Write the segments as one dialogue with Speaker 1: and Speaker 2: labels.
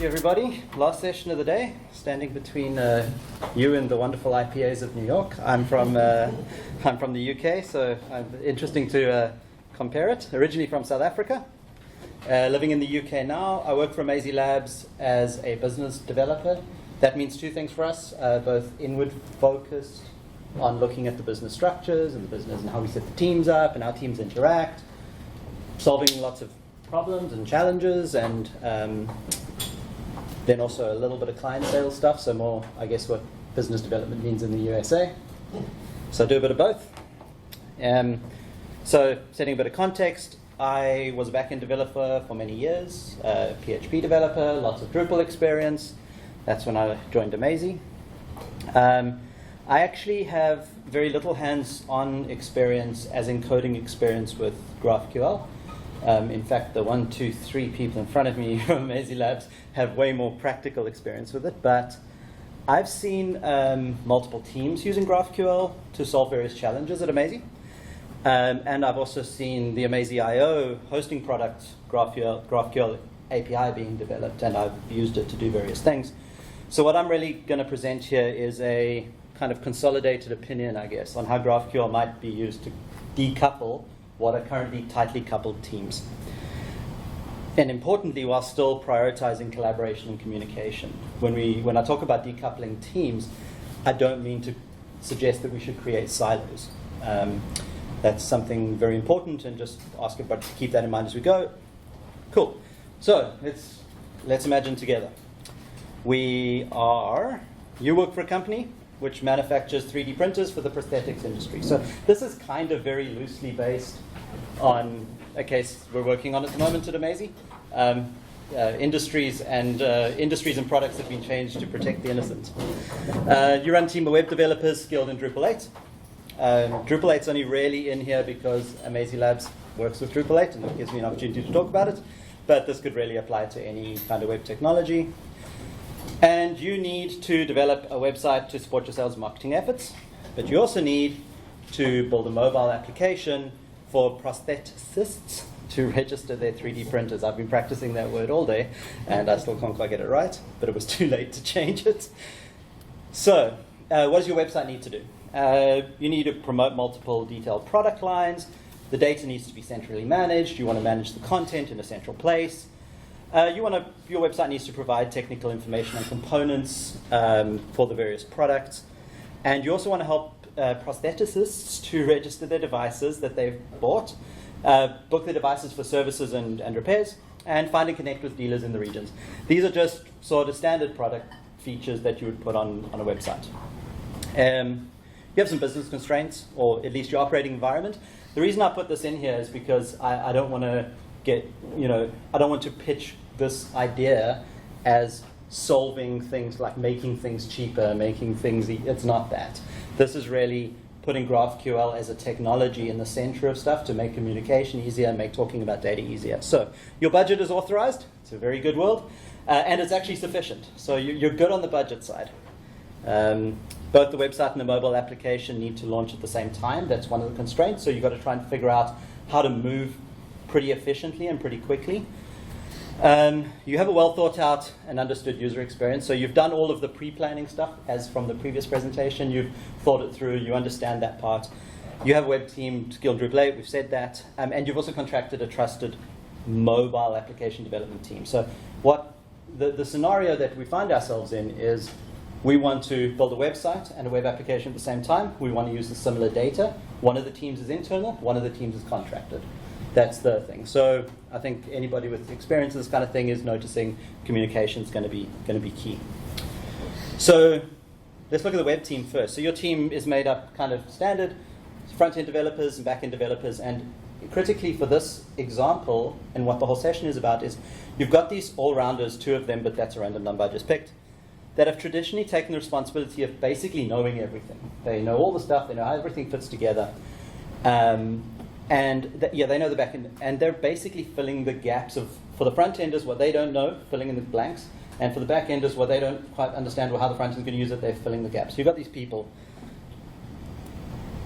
Speaker 1: everybody. Last session of the day, standing between you and the wonderful IPAs of New York. I'm from the UK, so interesting to compare it. Originally from South Africa, living in the UK now. I work for Amazing Labs as a business developer. That means two things for us, both inward focused on looking at the business structures and the business and how we set the teams up and how teams interact, solving lots of problems and challenges, and then also a little bit of client sales stuff, so more, I guess, what business development means in the USA. So I do a bit of both. So setting a bit of context, I was a backend developer for many years, PHP developer, lots of Drupal experience. That's when I joined Amazing. I actually have very little hands-on experience, as in coding experience with GraphQL. In fact, the 1, 2, 3 people in front of me from Amazing Labs have way more practical experience with it. But I've seen multiple teams using GraphQL to solve various challenges at Amazing. And I've also seen the Amazing.io hosting product, GraphQL API being developed, and I've used it to do various things. So what I'm really going to present here is a kind of consolidated opinion, I guess, on how GraphQL might be used to decouple what are currently tightly coupled teams. And importantly, while still prioritizing collaboration and communication. When I talk about decoupling teams, I don't mean to suggest that we should create silos. That's something very important, and just ask everybody to keep that in mind as we go. Cool. So let's imagine together. You work for a company which manufactures 3D printers for the prosthetics industry. So this is kind of very loosely based on a case we're working on at the moment at Amazing. Industries and products have been changed to protect the innocent. You run a team of web developers skilled in Drupal 8. Drupal 8's only really in here because Amazing Labs works with Drupal 8, and it gives me an opportunity to talk about it. But this could really apply to any kind of web technology. And you need to develop a website to support your sales and marketing efforts. But you also need to build a mobile application for prostheticists to register their 3D printers. I've been practicing that word all day, and I still can't quite get it right, but it was too late to change it. So what does your website need to do? You need to promote multiple detailed product lines. The data needs to be centrally managed. You want to manage the content in a central place. Your website needs to provide technical information on components for the various products. And you also want to help prostheticists to register their devices that they've bought, book their devices for services and repairs, and find and connect with dealers in the regions. These are just sort of standard product features that you would put on a website. You have some business constraints, or at least your operating environment. The reason I put this in here is because I don't want to I don't want to pitch this idea as solving things like making things cheaper, it's not that. This is really putting GraphQL as a technology in the center of stuff to make communication easier, make talking about data easier. So your budget is authorized. It's a very good world. And it's actually sufficient. So you're good on the budget side. Both the website and the mobile application need to launch at the same time. That's one of the constraints. So you've got to try and figure out how to move pretty efficiently and pretty quickly. You have a well thought out and understood user experience. So you've done all of the pre-planning stuff, as from the previous presentation. You've thought it through. You understand that part. You have a web team skilled Drupal 8. We've said that. And you've also contracted a trusted mobile application development team. So what the scenario that we find ourselves in is we want to build a website and a web application at the same time. We want to use the similar data. One of the teams is internal. One of the teams is contracted. That's the thing. So I think anybody with experience in this kind of thing is noticing communication is going to be key. So let's look at the web team first. So your team is made up kind of standard front-end developers and back-end developers. And critically for this example, and what the whole session is about, is you've got these all-rounders, 2 of them, but that's a random number I just picked, that have traditionally taken the responsibility of basically knowing everything. They know all the stuff. They know how everything fits together. They know the back end, and they're basically filling the gaps for the front enders what they don't know, filling in the blanks, and for the back enders what they don't quite understand how the front end is going to use it, they're filling the gaps. So you've got these people.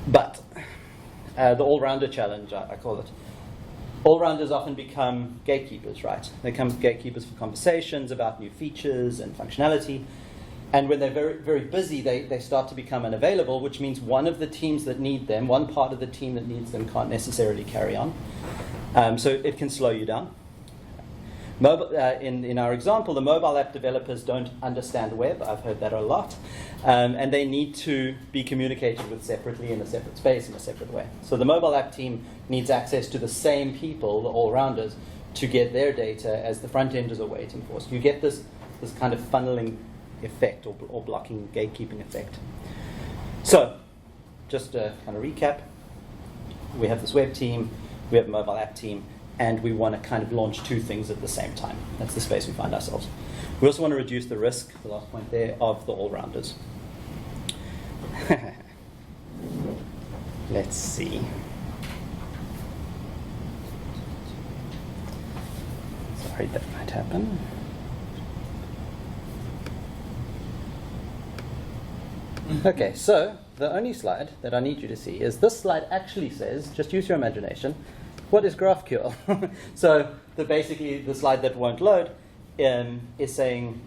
Speaker 1: But the all-rounder challenge, I call it. All-rounders often become gatekeepers, right? They become gatekeepers for conversations about new features and functionality. And when they're very, very busy, they start to become unavailable, which means one of the teams that need them, one part of the team that needs them can't necessarily carry on. So it can slow you down. In our example, the mobile app developers don't understand web. I've heard that a lot. And they need to be communicated with separately in a separate space, in a separate way. So the mobile app team needs access to the same people, the all-rounders, to get their data as the front-enders are waiting for. So you get this kind of funneling effect or blocking gatekeeping effect. So just to kind of recap, we have this web team, we have a mobile app team, and we want to kind of launch two things at the same time. That's the space we find ourselves. We also want to reduce the risk, the last point there, of the all-rounders. Let's see. Sorry, that might happen. Okay, so the only slide that I need you to see is this slide actually says, just use your imagination, what is GraphQL? So basically the slide that won't load is saying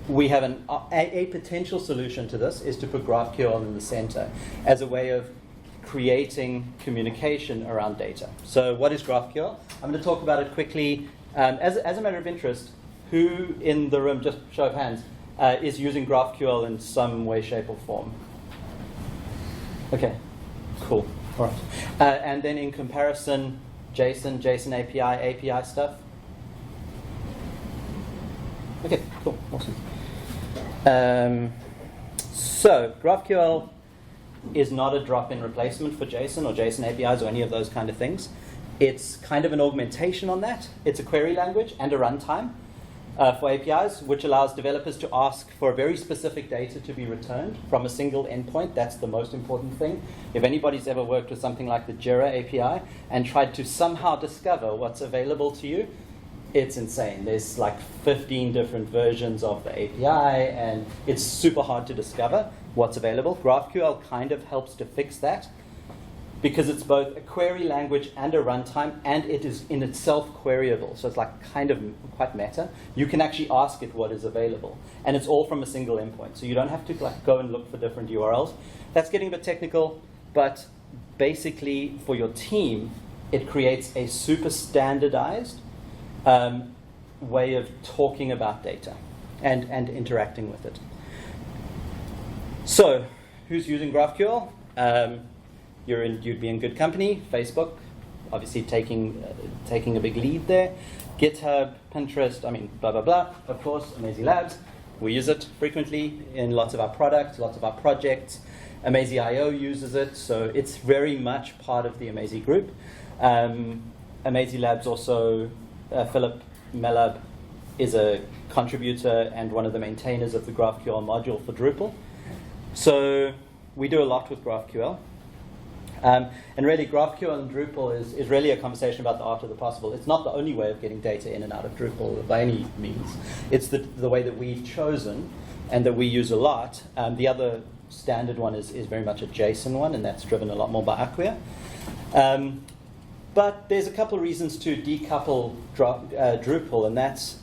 Speaker 1: we have a potential solution to this is to put GraphQL in the center as a way of creating communication around data. So what is GraphQL? I'm going to talk about it quickly. As a matter of interest, who in the room, just show of hands, is using GraphQL in some way, shape, or form? Okay, cool. All right. And then in comparison, JSON API stuff. Okay, cool, awesome. So GraphQL is not a drop-in replacement for JSON or JSON APIs or any of those kind of things. It's kind of an augmentation on that. It's a query language and a runtime for APIs, which allows developers to ask for very specific data to be returned from a single endpoint. That's the most important thing. If anybody's ever worked with something like the Jira API and tried to somehow discover what's available to you, it's insane. There's like 15 different versions of the API, and it's super hard to discover what's available. GraphQL kind of helps to fix that, because it's both a query language and a runtime, and it is in itself queryable. So it's like kind of quite meta. You can actually ask it what is available, and it's all from a single endpoint. So you don't have to like go and look for different URLs. That's getting a bit technical, but basically for your team, it creates a super standardized way of talking about data and interacting with it. So who's using GraphQL? You'd be in good company. Facebook, obviously taking a big lead there. GitHub, Pinterest, blah, blah, blah. Of course, Amazing Labs. We use it frequently in lots of our products, lots of our projects. Amazing.io uses it, so it's very much part of the Amazing group. Amazing Labs also, Philip Mellab is a contributor and one of the maintainers of the GraphQL module for Drupal. So we do a lot with GraphQL. And really, GraphQL and Drupal is really a conversation about the art of the possible. It's not the only way of getting data in and out of Drupal by any means. It's the way that we've chosen and that we use a lot. The other standard one is very much a JSON one, and that's driven a lot more by Acquia. But there's a couple of reasons to decouple Drupal, and that's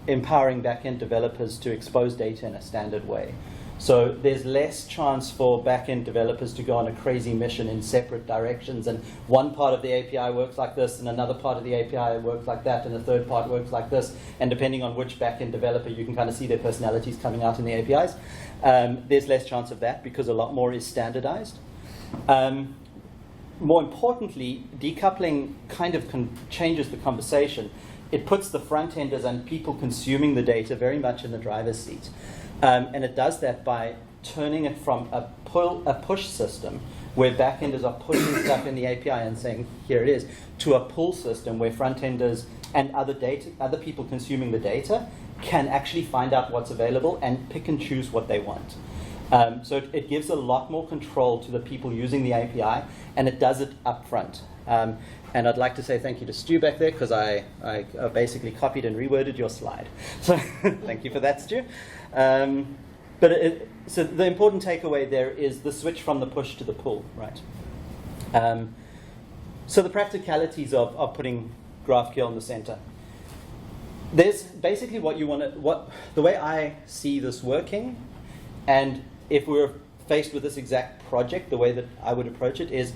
Speaker 1: empowering backend developers to expose data in a standard way. So there's less chance for backend developers to go on a crazy mission in separate directions, and one part of the API works like this, and another part of the API works like that, and a third part works like this, and depending on which backend developer, you can kind of see their personalities coming out in the APIs. There's less chance of that because a lot more is standardized. More importantly, decoupling kind of changes the conversation. It puts the front-enders and people consuming the data very much in the driver's seat. And it does that by turning it from a push system where backenders are pushing stuff in the API and saying, here it is, to a pull system where front-enders and other people consuming the data can actually find out what's available and pick and choose what they want. So it gives a lot more control to the people using the API, and it does it up front. And I'd like to say thank you to Stu back there, because I basically copied and reworded your slide. So thank you for that, Stu. So the important takeaway there is the switch from the push to the pull, right? So the practicalities of putting GraphQL in the center. There's basically what you want to, the way I see this working, and if we were faced with this exact project, the way that I would approach it is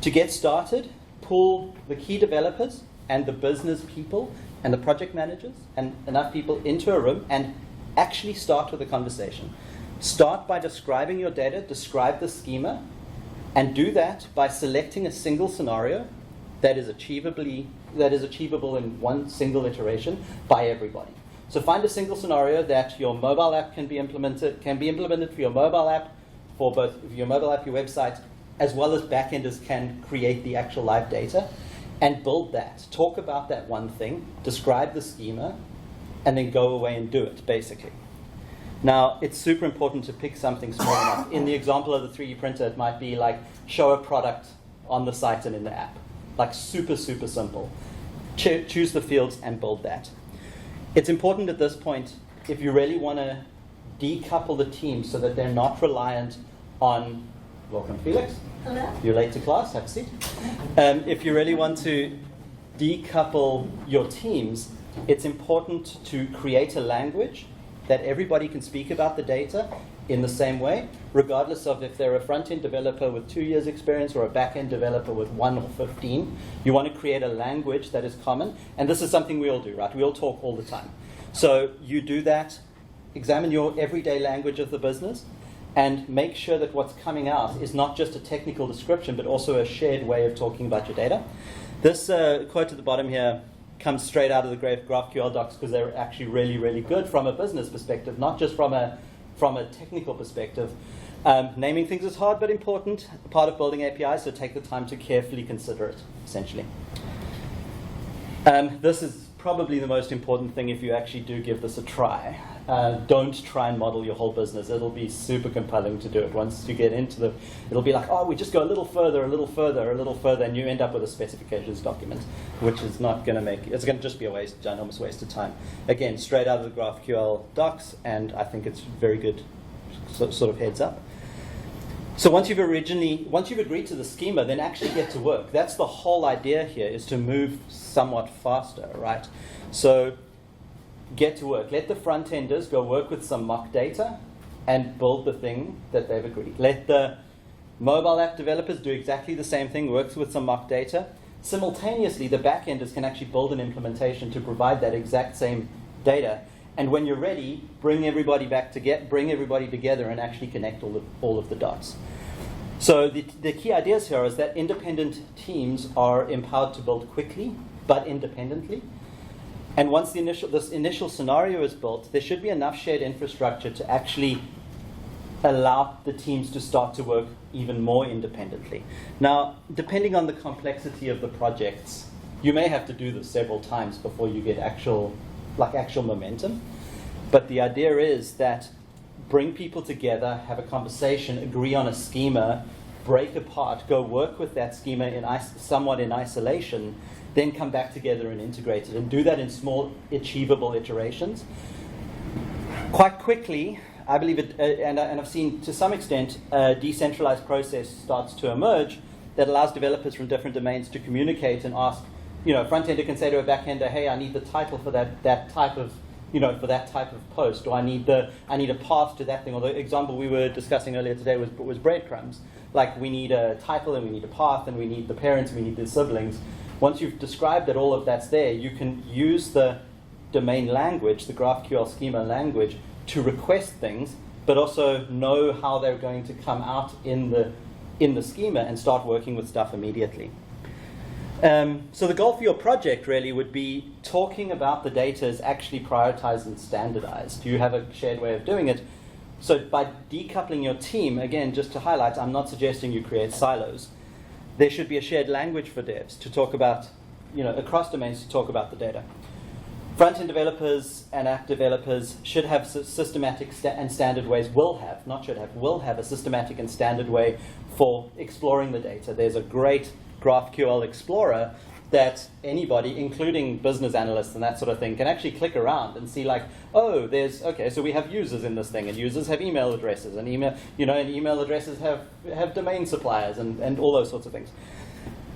Speaker 1: to get started, pull the key developers and the business people and the project managers and enough people into a room and actually start with a conversation. Start by describing your data, describe the schema, and do that by selecting a single scenario that is achievable in one single iteration by everybody. So find a single scenario that your mobile app can be implemented for your mobile app, for both your mobile app, your website, as well as backenders can create the actual live data, and build that. Talk about that one thing, describe the schema, and then go away and do it, basically. Now, it's super important to pick something small enough. In the example of the 3D printer, it might be like show a product on the site and in the app. Like super, super simple. Choose the fields and build that. It's important at this point, if you really want to decouple the team so that they're not reliant on, welcome Felix.
Speaker 2: Hello.
Speaker 1: You're late to class, have a seat. If you really want to decouple your teams, it's important to create a language that everybody can speak about the data in the same way, regardless of if they're a front-end developer with 2 years experience or a back-end developer with 1 or 15. You want to create a language that is common, and this is something we all do, right? We all talk all the time. So you do that, examine your everyday language of the business, and make sure that what's coming out is not just a technical description, but also a shared way of talking about your data. This quote at the bottom here comes straight out of the GraphQL docs because they're actually really, really good from a business perspective, not just from a technical perspective. Naming things is hard but important, part of building APIs, so take the time to carefully consider it, essentially. This is probably the most important thing if you actually do give this a try. Don't try and model your whole business. It'll be super compelling to do it. Once you get into it'll be like, oh, we just go a little further, and you end up with a specifications document, which is not going to it's going to just be a ginormous waste of time. Again, straight out of the GraphQL docs, and I think it's very good sort of heads up. So once you've agreed to the schema, then actually get to work. That's the whole idea here, is to move somewhat faster, right? So get to work. Let the front-enders go work with some mock data and build the thing that they've agreed. Let the mobile app developers do exactly the same thing, works with some mock data. Simultaneously, the back-enders can actually build an implementation to provide that exact same data. And when you're ready, bring everybody together and actually connect all of the dots. So the key ideas here is that independent teams are empowered to build quickly, but independently. And once this initial scenario is built, there should be enough shared infrastructure to actually allow the teams to start to work even more independently. Now, depending on the complexity of the projects, you may have to do this several times before you get actual momentum. But the idea is that bring people together, have a conversation, agree on a schema, break apart, go work with that schema somewhat in isolation, then come back together and integrate it, and do that in small, achievable iterations. Quite quickly, I believe and I've seen to some extent, a decentralized process starts to emerge that allows developers from different domains to communicate and ask, front-ender can say to a back-ender, hey, I need the title for that type of, for that type of post, or I need a path to that thing. Or the example we were discussing earlier today was breadcrumbs. Like, we need a title, and we need a path, and we need the parents, and we need the siblings. Once you've described that all of that's there, you can use the domain language, the GraphQL schema language, to request things, but also know how they're going to come out in the schema and start working with stuff immediately. So the goal for your project really would be talking about the data as actually prioritized and standardized. You have a shared way of doing it. So by decoupling your team, again, just to highlight, I'm not suggesting you create silos. There should be a shared language for devs to talk about, across domains to talk about the data. Front-end developers and app developers should have systematic and standard ways, will have a systematic and standard way for exploring the data. There's a great GraphQL Explorer that anybody, including business analysts and that sort of thing, can actually click around and see like, oh, so we have users in this thing, and users have email addresses, and email addresses have domain suppliers and all those sorts of things.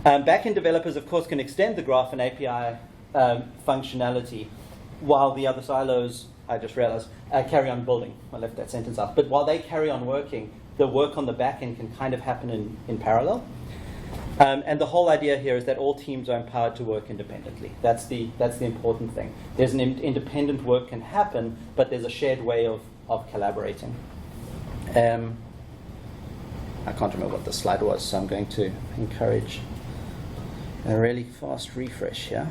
Speaker 1: Backend developers, of course, can extend the graph and API functionality, while the other silos, I just realized, carry on building. I left that sentence out. But while they carry on working, the work on the backend can kind of happen in parallel. And the whole idea here is that all teams are empowered to work independently. That's the important thing. There's an independent work can happen, but there's a shared way of collaborating. I can't remember what the slide was, so I'm going to encourage a really fast refresh here.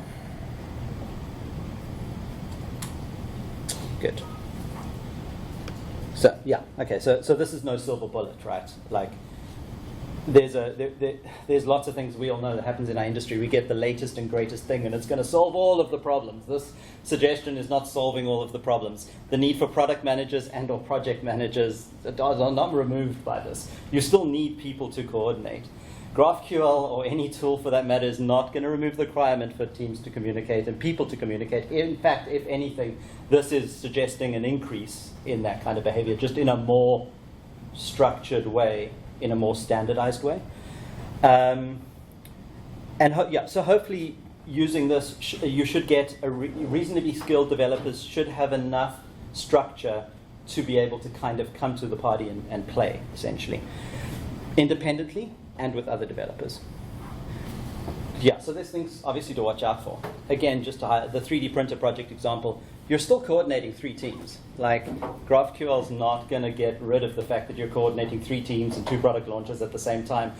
Speaker 1: Good. So yeah, okay. So this is no silver bullet, right? Like, there's lots of things we all know that happens in our industry. We get the latest and greatest thing, and it's going to solve all of the problems. This suggestion is not solving all of the problems. The need for product managers and/or project managers are not removed by this. You still need people to coordinate. GraphQL, or any tool for that matter, is not going to remove the requirement for teams to communicate and people to communicate. In fact, if anything, this is suggesting an increase in that kind of behavior, just in a more structured way, in a more standardized way. So hopefully using this, you should get reasonably skilled developers should have enough structure to be able to kind of come to the party and play, essentially, independently and with other developers. Yeah, so there's things obviously to watch out for. Again, just to highlight the 3D printer project example, you're still coordinating 3 teams. Like, GraphQL is not going to get rid of the fact that you're coordinating 3 teams and 2 product launches at the same time.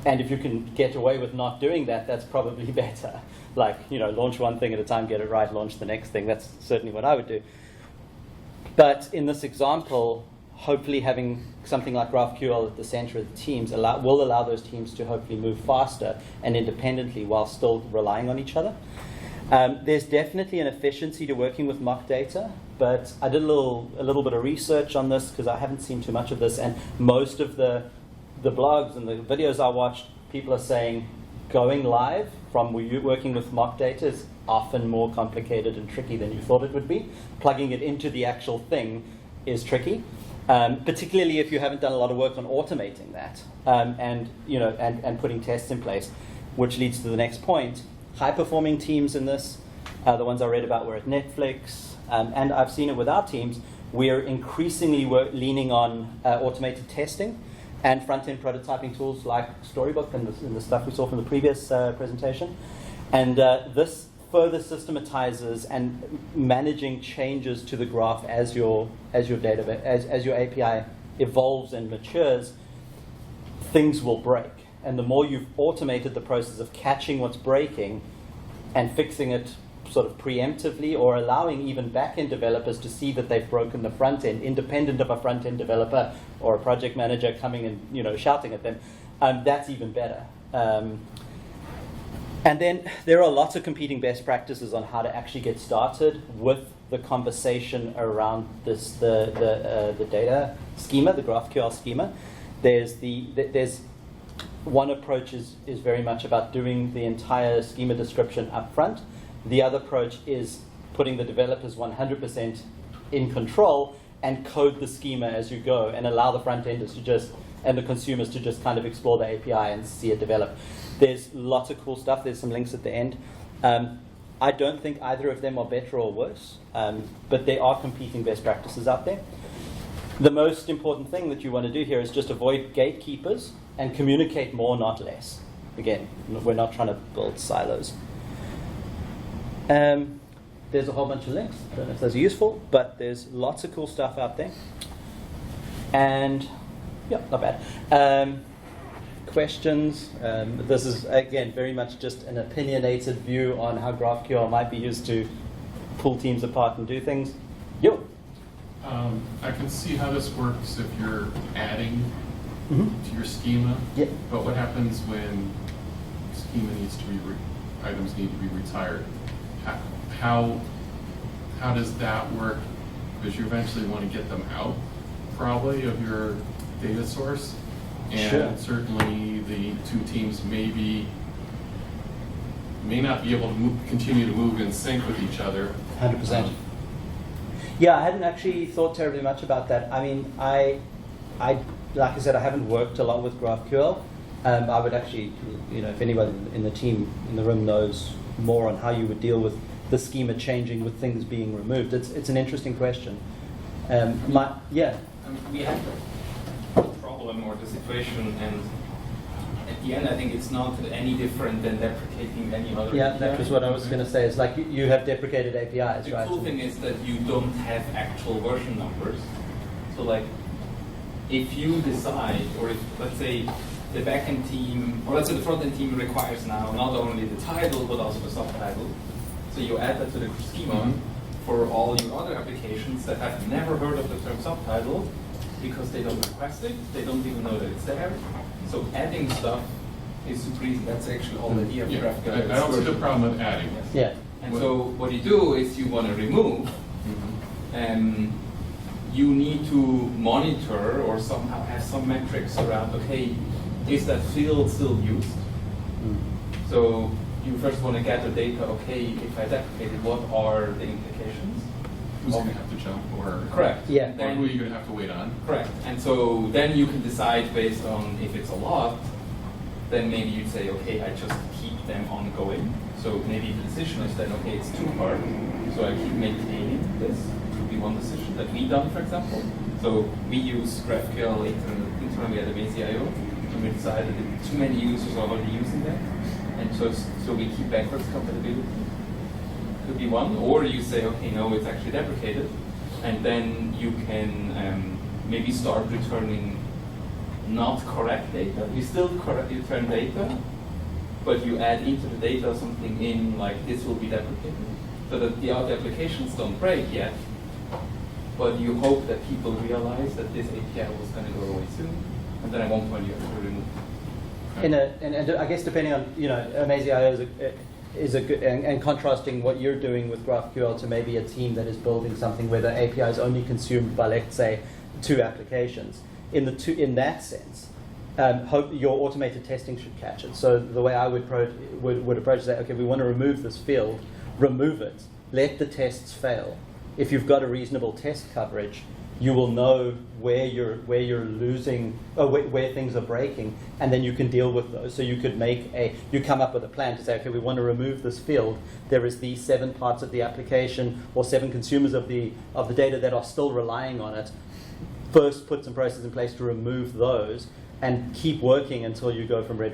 Speaker 1: And if you can get away with not doing that, that's probably better. Like, launch one thing at a time, get it right, launch the next thing. That's certainly what I would do. But in this example, hopefully having something like GraphQL at the center of the teams will allow those teams to hopefully move faster and independently while still relying on each other. There's definitely an efficiency to working with mock data, but I did a little bit of research on this because I haven't seen too much of this, and most of the blogs and the videos I watched, people are saying going live from working with mock data is often more complicated and tricky than you thought it would be. Plugging it into the actual thing is tricky. Particularly if you haven't done a lot of work on automating that and putting tests in place, which leads to the next point. High-performing teams in this, the ones I read about were at Netflix, and I've seen it with our teams. We're increasingly leaning on automated testing and front-end prototyping tools like Storybook and the stuff we saw from the previous presentation. And this further systematizes and managing changes to the graph as your database, as your API evolves and matures, things will break. And the more you've automated the process of catching what's breaking and fixing it sort of preemptively, or allowing even back-end developers to see that they've broken the front end, independent of a front-end developer or a project manager coming and shouting at them, that's even better. And then there are lots of competing best practices on how to actually get started with the conversation around the data schema, the GraphQL schema. There's one approach is very much about doing the entire schema description up front. The other approach is putting the developers 100% in control and code the schema as you go and allow the front enders and the consumers to just kind of explore the API and see it develop. There's lots of cool stuff. There's some links at the end. I don't think either of them are better or worse, but there are competing best practices out there. The most important thing that you want to do here is just avoid gatekeepers and communicate more, not less. Again, we're not trying to build silos. There's a whole bunch of links. I don't know if those are useful, but there's lots of cool stuff out there. And yeah, not bad. Questions? This is, again, very much just an opinionated view on how GraphQL might be used to pull teams apart and do things. Yo.
Speaker 2: I can see how this works if you're adding to your schema.
Speaker 1: Yep.
Speaker 2: But what happens when schema needs to be items need to be retired? How does that work? Because you eventually want to get them out, probably, of your data source. And sure, certainly the 2 teams may not be able to continue to move in sync with each other.
Speaker 1: 100%. Yeah, I hadn't actually thought terribly much about that. I mean, I like I said, I haven't worked a lot with GraphQL. I would actually, if anyone in the team in the room knows more on how you would deal with the schema changing with things being removed, it's an interesting question. Yeah.
Speaker 3: We have the problem or the situation, and at the end, I think it's not any different than deprecating any other
Speaker 1: Yeah,
Speaker 3: API.
Speaker 1: that was what I was going to say. It's like you have deprecated APIs,
Speaker 3: The
Speaker 1: right?
Speaker 3: cool thing is that you don't have actual version numbers. So like, if you decide, or if, let's say, the backend team, or let's say the front-end team requires now not only the title, but also the subtitle. So you add that to the schema for all your other applications that have never heard of the term subtitle, because they don't request it, they don't even know that it's there. So adding stuff is super easy. That's actually all the idea of GraphQL.
Speaker 2: I don't see the problem with adding.
Speaker 3: Yes.
Speaker 1: Yeah.
Speaker 3: And so what you do is you want to remove, you need to monitor or somehow have some metrics around, okay, is that field still used? So you first want to gather data, okay, if I deprecated, what are the implications?
Speaker 2: Who's going to have to jump, or
Speaker 3: Correct.
Speaker 1: Yeah.
Speaker 2: or who are you going to have to wait on?
Speaker 3: Correct. And so then you can decide based on if it's a lot, then maybe you'd say, okay, I just keep them ongoing. So maybe the decision is then, okay, it's too hard, so I keep maintaining this. It would be one decision that we done, for example. So we use GraphQL internally at Amazee.io, and we decided that too many users are already using that. And so we keep backwards compatibility. Could be one, or you say, okay, no, it's actually deprecated, and then you can maybe start returning not correct data. You still return data, but you add into the data something in like this will be deprecated, so that the other applications don't break yet, but you hope that people realize that this API was going to go away soon, and then at one point you have to remove it.
Speaker 1: And I guess depending on, Amazee.io is a good, and contrasting what you're doing with GraphQL to maybe a team that is building something where the API is only consumed by, let's say, 2 applications. In that sense, your automated testing should catch it. So the way I would approach is that, okay, we want to remove this field, remove it, let the tests fail. If you've got a reasonable test coverage, you will know where you're losing, or where things are breaking, and then you can deal with those. So you could you come up with a plan to say, okay, we want to remove this field. There is these 7 parts of the application, or 7 consumers of the data that are still relying on it. First, put some processes in place to remove those, and keep working until you go from red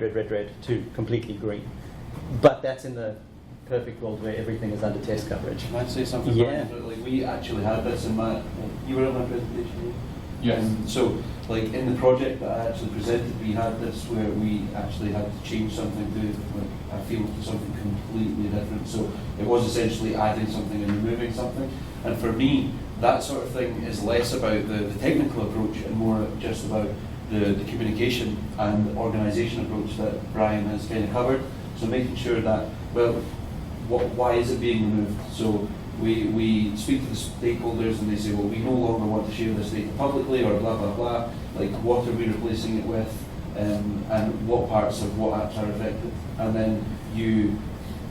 Speaker 1: to completely green. But that's in the perfect world where everything is under test coverage.
Speaker 4: Can I say something?
Speaker 1: Yeah.
Speaker 4: Like, we actually had this in my. You were on my presentation.
Speaker 2: Yes.
Speaker 4: So, like in the project that I actually presented, we had this where we actually had to change something to like a field to something completely different. So it was essentially adding something and removing something. And for me, that sort of thing is less about the technical approach and more just about the communication and the organisation approach that Brian has kind of covered. So making sure that, well, why is it being removed? So we speak to the stakeholders and they say, well, we no longer want to share this data publicly, or blah, blah, blah. Like, what are we replacing it with? And what parts of what apps are affected? And then you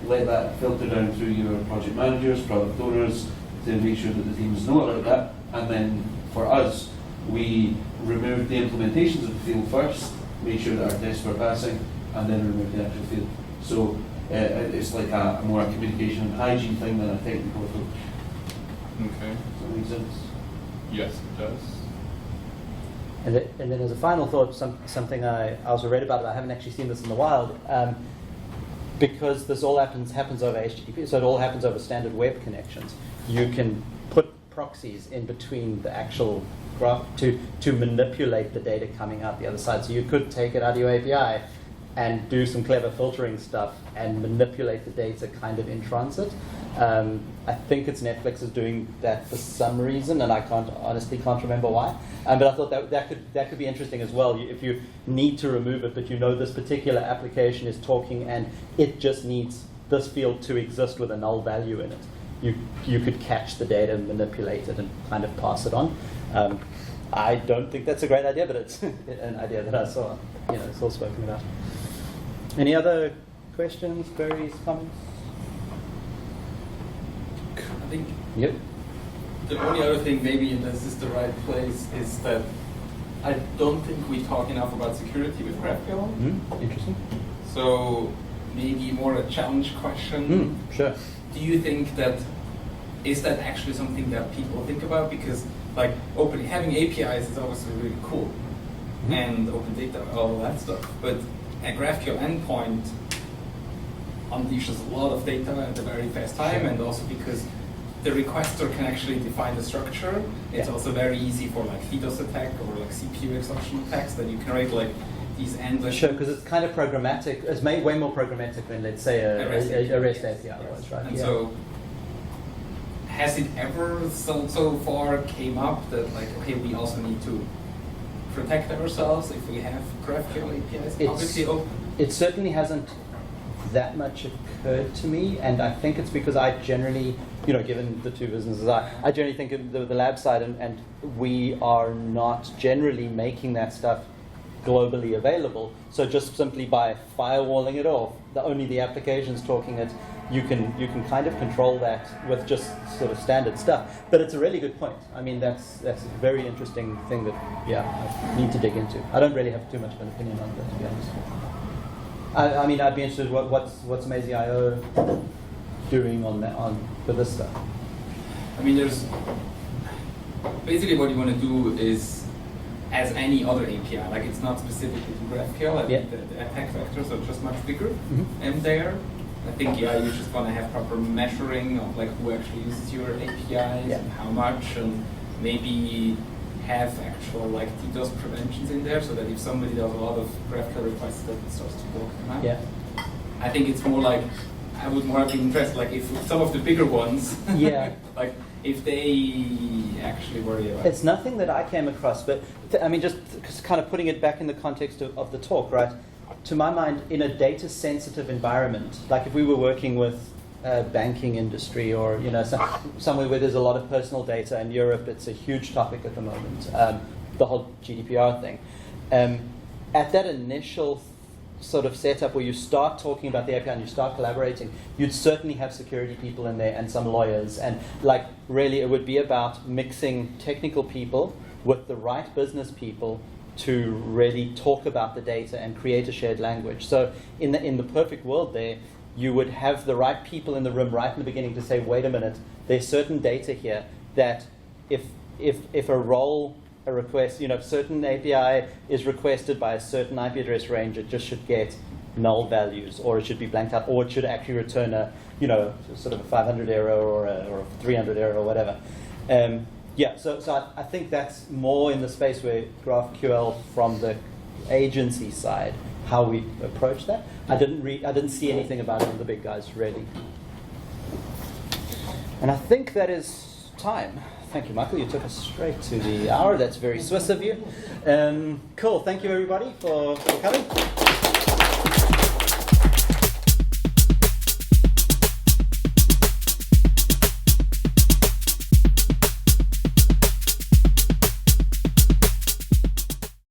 Speaker 4: let that filter down through your project managers, product owners, to make sure that the teams know about that. And then for us, we remove the implementations of the field first, make sure that our tests were passing, and then remove the actual field. So it's like a more communication and hygiene thing than a technical approach.
Speaker 2: Okay.
Speaker 4: Does that make sense?
Speaker 2: Yes, it does.
Speaker 1: And then as a final thought, something I also read about, but I haven't actually seen this in the wild, because this all happens over HTTP, so it all happens over standard web connections. You can put proxies in between the actual graph to manipulate the data coming out the other side. So you could take it out of your API and do some clever filtering stuff and manipulate the data kind of in transit. I think it's Netflix is doing that for some reason, and I honestly can't remember why. But I thought that could be interesting as well. If you need to remove it, but you know this particular application is talking and it just needs this field to exist with a null value in it, you could catch the data and manipulate it and kind of pass it on. I don't think that's a great idea, but it's an idea that I saw. It's all spoken about. Any other questions, queries, comments?
Speaker 3: I think
Speaker 1: Yep.
Speaker 3: the only other thing, maybe, and this is the right place, is that I don't think we talk enough about security with GraphQL.
Speaker 1: Interesting.
Speaker 3: So maybe more a challenge question.
Speaker 1: Sure.
Speaker 3: Do you think that is that actually something that people think about? Because like having APIs is obviously really cool, and open data, all that stuff. But a GraphQL endpoint unleashes a lot of data at a very fast time, and also because the requester can actually define the structure. It's also very easy for like DDoS attack or like CPU exhaustion attacks that you can write like these endless.
Speaker 1: Sure, because it's kind of programmatic. It's way more programmatic than, let's say, a REST API was, right?
Speaker 3: And so, has it ever so far came up that like, okay, we also need to protect ourselves if we have GraphQL APIs publicly open?
Speaker 1: It certainly hasn't that much occurred to me, and I think it's because I generally, given the two businesses, I generally think of the lab side, and we are not generally making that stuff globally available. So just simply by firewalling it off, only the applications talking it, you can kind of control that with just sort of standard stuff. But it's a really good point. I mean, that's a very interesting thing that I need to dig into. I don't really have too much of an opinion on that, to be honest. I mean, I'd be interested what's Maisie.io doing with this stuff.
Speaker 3: I mean, there's basically what you want to do is, as any other API, like it's not specifically to GraphQL. I think the attack vectors are just much bigger. And there, I think you just want to have proper measuring of like who actually uses your APIs and how much, and maybe have actual like DDoS preventions in there, so that if somebody does a lot of GraphQL requests, that it starts to block them out.
Speaker 1: Yeah.
Speaker 3: I think it's more like, I would more be interested, like if some of the bigger ones, like if they actually worry about it.
Speaker 1: It's nothing that I came across, but I mean, just kind of putting it back in the context of the talk, right? To my mind, in a data-sensitive environment, like if we were working with banking industry, or somewhere where there's a lot of personal data. In Europe, it's a huge topic at the moment, the whole GDPR thing. At that initial sort of setup where you start talking about the API and you start collaborating, you'd certainly have security people in there and some lawyers, and like really it would be about mixing technical people with the right business people to really talk about the data and create a shared language. So in the perfect world there, you would have the right people in the room right in the beginning to say, wait a minute, there's certain data here that if a request, if certain API is requested by a certain IP address range, it just should get null values, or it should be blanked out, or it should actually return a, sort of a 500 error or a 300 error or whatever. So I think that's more in the space where GraphQL from the agency side, how we approach that. I didn't see anything about it in the big guys, really. And I think that is time. Thank you, Michael. You took us straight to the hour. That's very Swiss of you. Cool. Thank you, everybody, for coming.